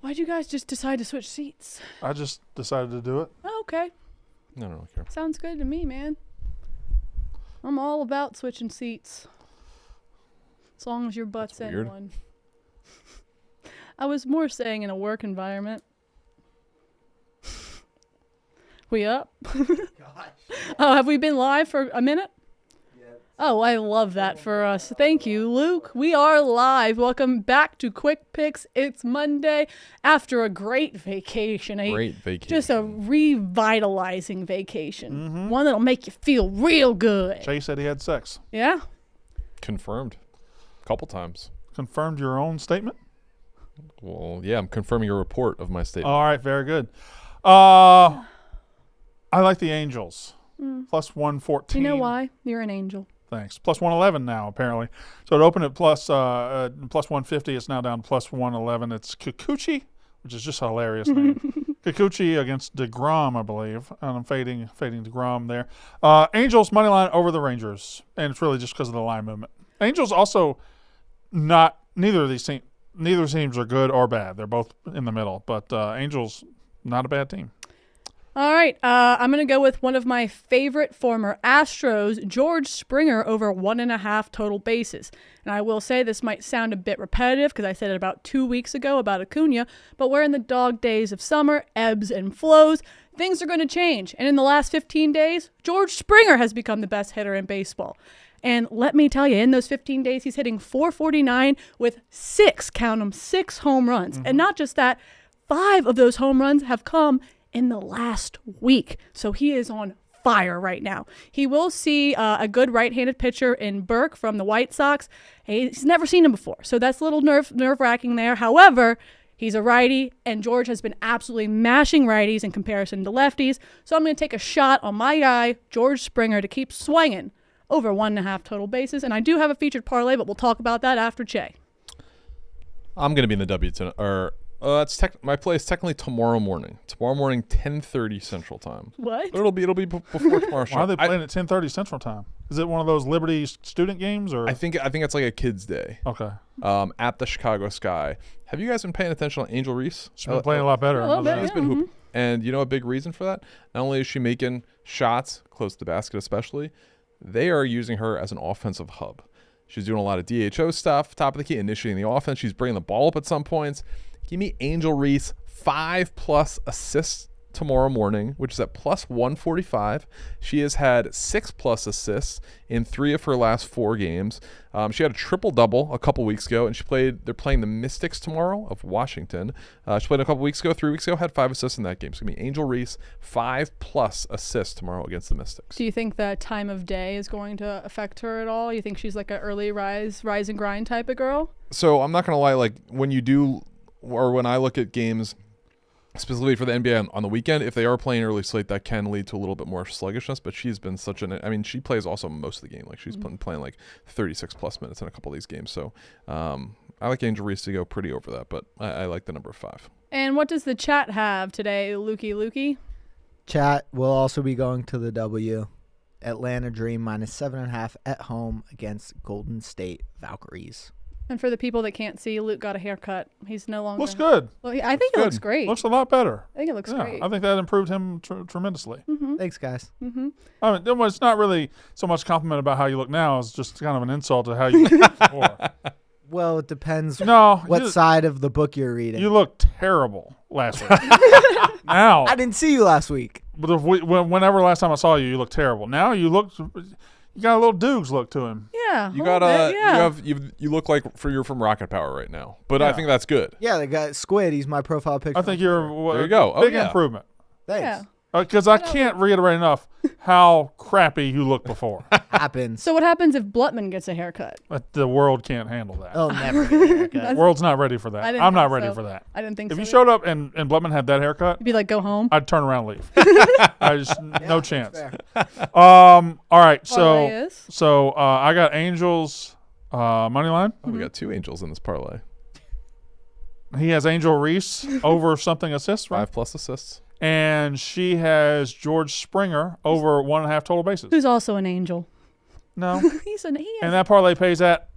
Why'd you guys just decide to switch seats? I just decided to do it. Oh, okay. I don't really care. Sounds good to me, man. I'm all about switching seats. As long as your butt's in weird. one. I was more saying in a work environment. We up? Oh, have we been live for a minute? Oh, I love that for us. Thank you, Luke. We are live. Welcome back to Quick Picks. It's Monday after a great vacation. Just a revitalizing vacation. Mm-hmm. One that'll make you feel real good. Jay said he had sex. Yeah? Confirmed. A couple times. Confirmed your own statement? Well, yeah, I'm confirming your report of my statement. All right, very good. I like the Angels. Plus 114. You know why? You're an angel. Thanks. Plus 111 now, apparently. So it opened at plus 150. It's now down to plus 111. It's Kikuchi, which is just a hilarious name. Kikuchi against DeGrom, I believe. And I'm fading DeGrom there. Angels money line over the Rangers. And it's really just because of the line movement. Angels also neither teams are good or bad. They're both in the middle. But Angels, not a bad team. All right, I'm going to go with one of my favorite former Astros, George Springer, over 1.5 total bases. And I will say this might sound a bit repetitive because I said it about 2 weeks ago about Acuna, but we're in the dog days of summer, ebbs and flows. Things are going to change. And in the last 15 days, George Springer has become the best hitter in baseball. And let me tell you, in those 15 days, he's hitting .449 with 6 home runs. And not just that, 5 of those home runs have come in the last week. So he is on fire right now. He will see a good right-handed pitcher in Burke from the White Sox. He's never seen him before, so that's a little nerve-wracking there. However, he's a righty, and George has been absolutely mashing righties in comparison to lefties. So I'm going to take a shot on my guy, George Springer, to keep swinging over 1.5 total bases. And I do have a featured parlay, but we'll talk about that after Che. I'm going to be in the W tonight. My play is technically tomorrow morning. Tomorrow morning, 10:30 Central Time. What? But it'll be before tomorrow. Why are they playing at 10:30 Central Time? Is it one of those Liberty student games, or? I think it's like a kids' day. Okay. At the Chicago Sky. Have you guys been paying attention on Angel Reese? She's been playing a lot better. A little bit, She's been hooping. And you know a big reason for that? Not only is she making shots close to the basket, especially, they are using her as an offensive hub. She's doing a lot of DHO stuff, top of the key, initiating the offense. She's bringing the ball up at some points. Give me Angel Reese 5+ assists tomorrow morning, which is at plus 145. She has had 6+ assists in 3 of her last 4 games. She had a triple-double a couple weeks ago, and they're playing the Mystics tomorrow of Washington. She played a couple weeks ago, 3 weeks ago, had 5 assists in that game. So give me Angel Reese 5+ assists tomorrow against the Mystics. Do you think the time of day is going to affect her at all? You think she's like an early rise and grind type of girl? So I'm not going to lie, like when I look at games specifically for the NBA on the weekend, if they are playing early slate, that can lead to a little bit more sluggishness, but she's been she plays also most of the game. Like she's playing like 36+ minutes in a couple of these games. So I like Angel Reese to go pretty over that, but I like the number 5. And what does the chat have today, Lukey? Chat will also be going to the W. Atlanta Dream -7.5 at home against Golden State Valkyries. And for the people that can't see, Luke got a haircut. He's no longer... Looks good. Well, I think it looks great. Looks a lot better. I think it looks great. I think that improved him tremendously. Mm-hmm. Thanks, guys. Mm-hmm. I mean, it's not really so much compliment about how you look now. It's just kind of an insult to how you looked before. Well, it depends what side of the book you're reading. You looked terrible last week. Now. I didn't see you last week. But whenever last time I saw you, you looked terrible. Now you got a little Dukes look to him. Yeah. You look like you're from Rocket Power right now. But I think that's good. Yeah, the guy Squid, he's my profile picture. I think you're there you go. Big improvement. Thanks. Yeah. Because I can't reiterate enough how crappy you looked before. Happens. So what happens if Blutman gets a haircut? But the world can't handle that. I'll never get a haircut. The world's not ready for that. I'm not ready for that. I didn't think so. If you showed up and Blutman had that haircut, you'd be like, go home. I'd turn around and leave. No chance. All right. So I got Angels money line. Oh, we got 2 Angels in this parlay. He has Angel Reese over something assists, right? 5+ assists. And she has George Springer over 1.5 total bases. Who's also an angel. No. He is. And that parlay pays at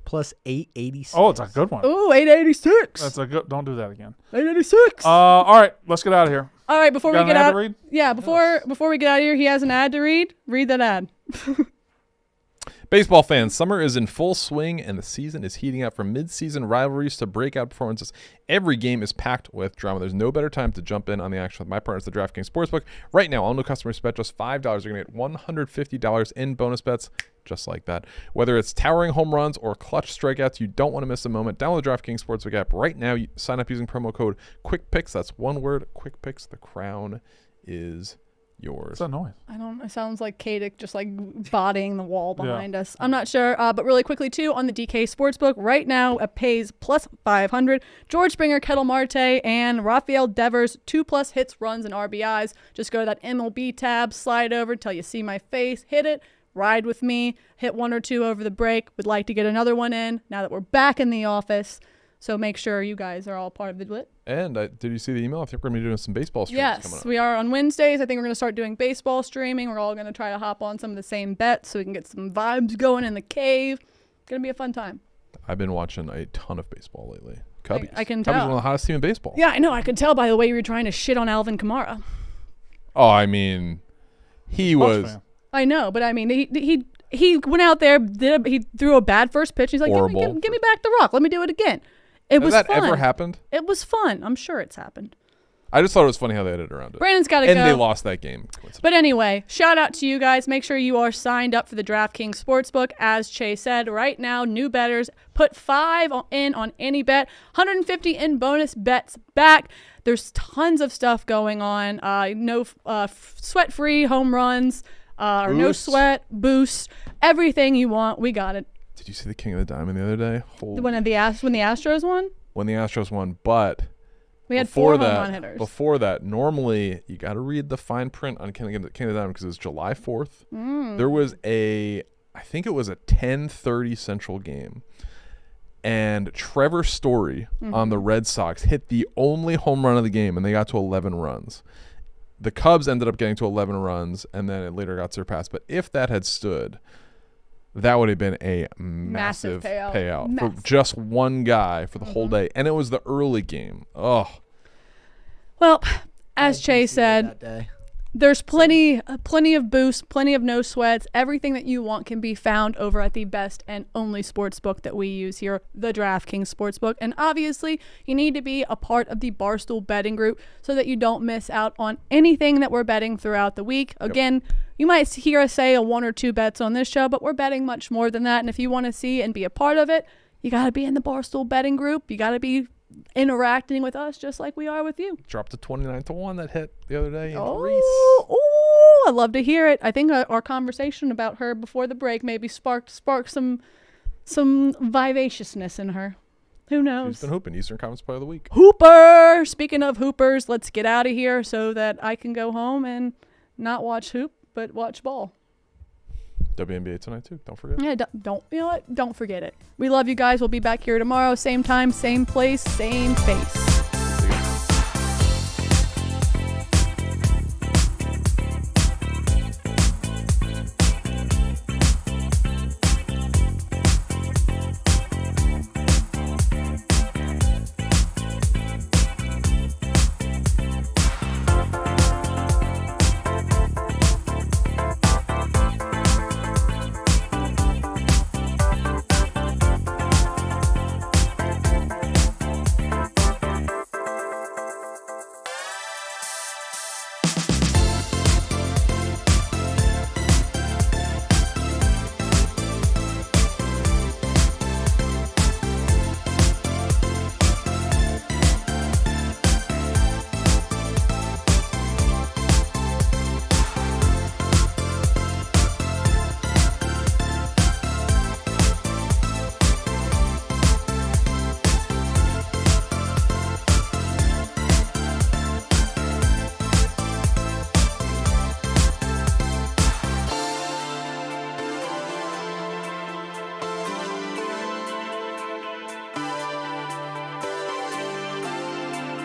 plus 886. Oh, it's a good one. Ooh, 886. That's a good. Don't do that again. 886. All right, let's get out of here. All right, before Got we an get ad out. to read? Yeah, before we get out of here, he has an ad to read. Read that ad. Baseball fans, summer is in full swing and the season is heating up. From mid-season rivalries to breakout performances, every game is packed with drama. There's no better time to jump in on the action with my partners, the DraftKings Sportsbook. Right now, all new customers bet just $5 are going to get $150 in bonus bets, just like that. Whether it's towering home runs or clutch strikeouts, you don't want to miss a moment. Download the DraftKings Sportsbook app right now. You sign up using promo code QuickPicks. That's one word, QuickPicks. The crown is yours. What's that noise? It sounds like Kadick just like bodying the wall behind us. I'm not sure. But really quickly too, on the DK Sportsbook right now, it pays plus 500. George Springer, Kettle Marte, and Rafael Devers, 2+ hits, runs, and RBIs. Just go to that MLB tab, slide over until you see my face, hit it, ride with me, hit 1 or 2 over the break. Would like to get another one in now that we're back in the office. So make sure you guys are all part of the lit. And did you see the email? I think we're going to be doing some baseball streams coming Yes, up. we are on Wednesdays. I think we're going to start doing baseball streaming. We're all going to try to hop on some of the same bets so we can get some vibes going in the cave. It's going to be a fun time. I've been watching a ton of baseball lately. Cubbies. I can Cubbies tell. are one of the hottest team in baseball. Yeah, I know. I could tell by the way you were trying to shit on Alvin Kamara. Oh, I mean, he Bucks was fan. I know, but I mean, he went out there, he threw a bad first pitch. He's like, give me back the rock. Let me do it again. It Has was that fun. ever happened? It was fun. I'm sure it's happened. I just thought it was funny how they edited around it. Brandon's got to and go. they lost that game. But anyway, shout out to you guys. Make sure you are signed up for the DraftKings Sportsbook. As Chase said, right now, new bettors, put 5 in on any bet. 150 in bonus bets back. There's tons of stuff going on. No sweat-free home runs, or no sweat, boost, everything you want. We got it. Did you see the King of the Diamond the other day? When the Astros won? When the Astros won, but We had before 4 home that, run hitters. Before that, normally you got to read the fine print on King of the Diamond because it was July 4th. There was I think it was a 10:30 Central game, and Trevor Story on the Red Sox hit the only home run of the game, and they got to 11 runs. The Cubs ended up getting to 11 runs, and then it later got surpassed. But if that had stood, that would have been a massive payout for just one guy for the whole day. And it was the early game. Oh. Well, as Chase said, That day. there's plenty of boost, plenty of no sweats. Everything that you want can be found over at the best and only sportsbook that we use here, the DraftKings Sportsbook. And obviously, you need to be a part of the Barstool betting group so that you don't miss out on anything that we're betting throughout the week. Again, you might hear us say 1 or 2 bets on this show, but we're betting much more than that. And if you want to see and be a part of it, you got to be in the Barstool betting group. You got to be interacting with us just like we are with you. Dropped to 29-1 that hit the other day. Oh, I'd love to hear it. I think our conversation about her before the break maybe sparked some vivaciousness in her. Who knows? She's been hooping. Eastern Conference Player of the Week. Hooper! Speaking of hoopers, let's get out of here so that I can go home and not watch hoop, but watch ball. WNBA tonight, too. Don't forget. Yeah, don't you know what? Don't forget it. We love you guys. We'll be back here tomorrow. Same time, same place, same face.